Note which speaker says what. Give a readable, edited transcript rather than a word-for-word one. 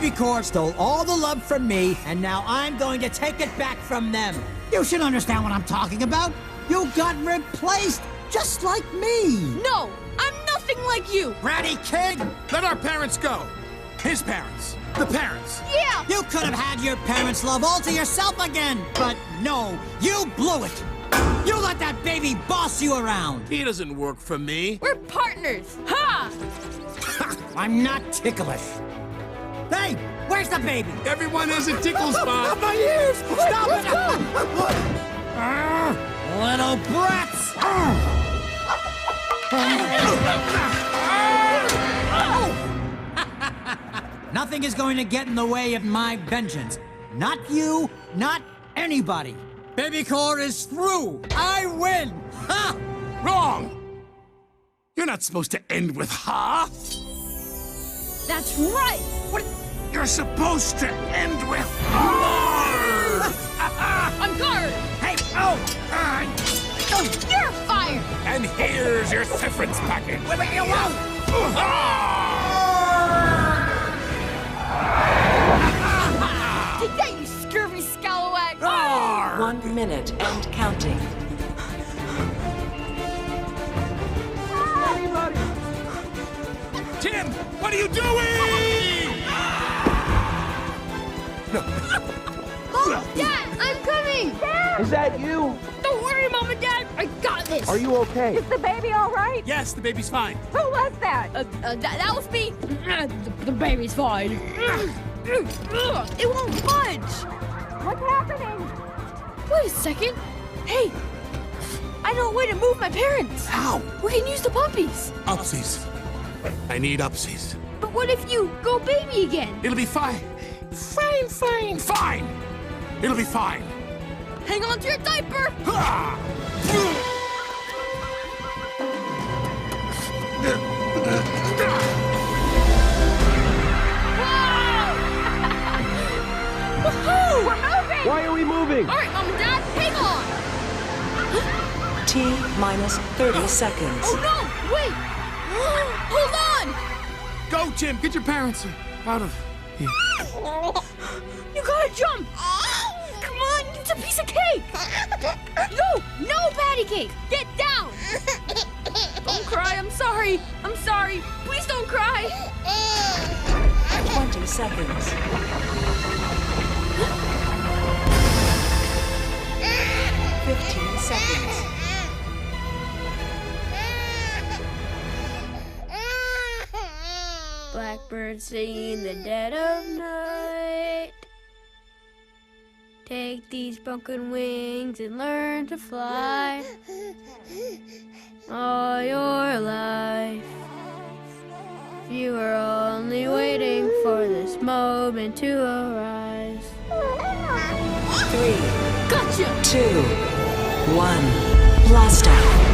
Speaker 1: Baby Core stole all the love from me, and now I'm going to take it back from them.
Speaker 2: You should understand what I'm talking about. You got replaced, just like me.
Speaker 3: No, I'm nothing like you.
Speaker 1: Bratty kid!
Speaker 4: Let our parents go. His parents. The parents.
Speaker 3: Yeah.
Speaker 2: You could have had your parents' love all to yourself again, but no, you blew it. You let that baby boss you around.
Speaker 4: He doesn't work for me.
Speaker 3: We're partners. Ha!
Speaker 2: I'm not ticklish. Hey, where's the baby?
Speaker 4: Everyone has a tickle spot.
Speaker 2: My ears! Stop it! Little brats! Nothing is going to get in the way of my vengeance. Not you, not anybody. Baby Core is through. I win. Ha!
Speaker 4: Wrong. You're not supposed to end with ha.
Speaker 3: That's right.
Speaker 4: What? You're supposed to end with more.
Speaker 3: On guard.
Speaker 4: Hey,
Speaker 3: You're fired.
Speaker 4: and here's your severance package.
Speaker 3: Take that, you scurvy scalawag.
Speaker 5: 1 minute and counting.
Speaker 4: Tim, what are you doing?
Speaker 3: Dad, I'm coming. Dad.
Speaker 6: Is that you?
Speaker 3: Don't worry, Mom and Dad. I got this.
Speaker 6: Are you okay?
Speaker 7: Is the baby all right?
Speaker 4: Yes, the baby's fine.
Speaker 7: Who was that?
Speaker 3: That was me. The baby's fine. It won't budge.
Speaker 7: What's happening?
Speaker 3: Wait a second. Hey, I know a way to move my parents.
Speaker 4: How?
Speaker 3: We can use the puppies.
Speaker 4: Upsies. I need upsies.
Speaker 3: But what if you go baby again?
Speaker 4: It'll be fine. Fine. It'll be fine.
Speaker 3: Hang on to your diaper.
Speaker 4: Ha!
Speaker 3: Woohoo!
Speaker 7: We're moving!
Speaker 6: Why are we moving?
Speaker 3: All right, Mom and Dad, hang on.
Speaker 5: T minus 30 seconds.
Speaker 3: Oh no! Wait! Hold on!
Speaker 4: Go, Tim. Get your parents out of here.
Speaker 3: You gotta jump! Come on, it's a piece of cake! No patty cake! Get down! Don't cry, I'm sorry. Please don't cry!
Speaker 5: 20 seconds. 15 seconds.
Speaker 3: Blackbird singing in the dead of night. Take these broken wings and learn to fly. All your life, you were only waiting for this moment to arise.
Speaker 5: 3,
Speaker 3: Gotcha!
Speaker 5: 2, 1. Blast out.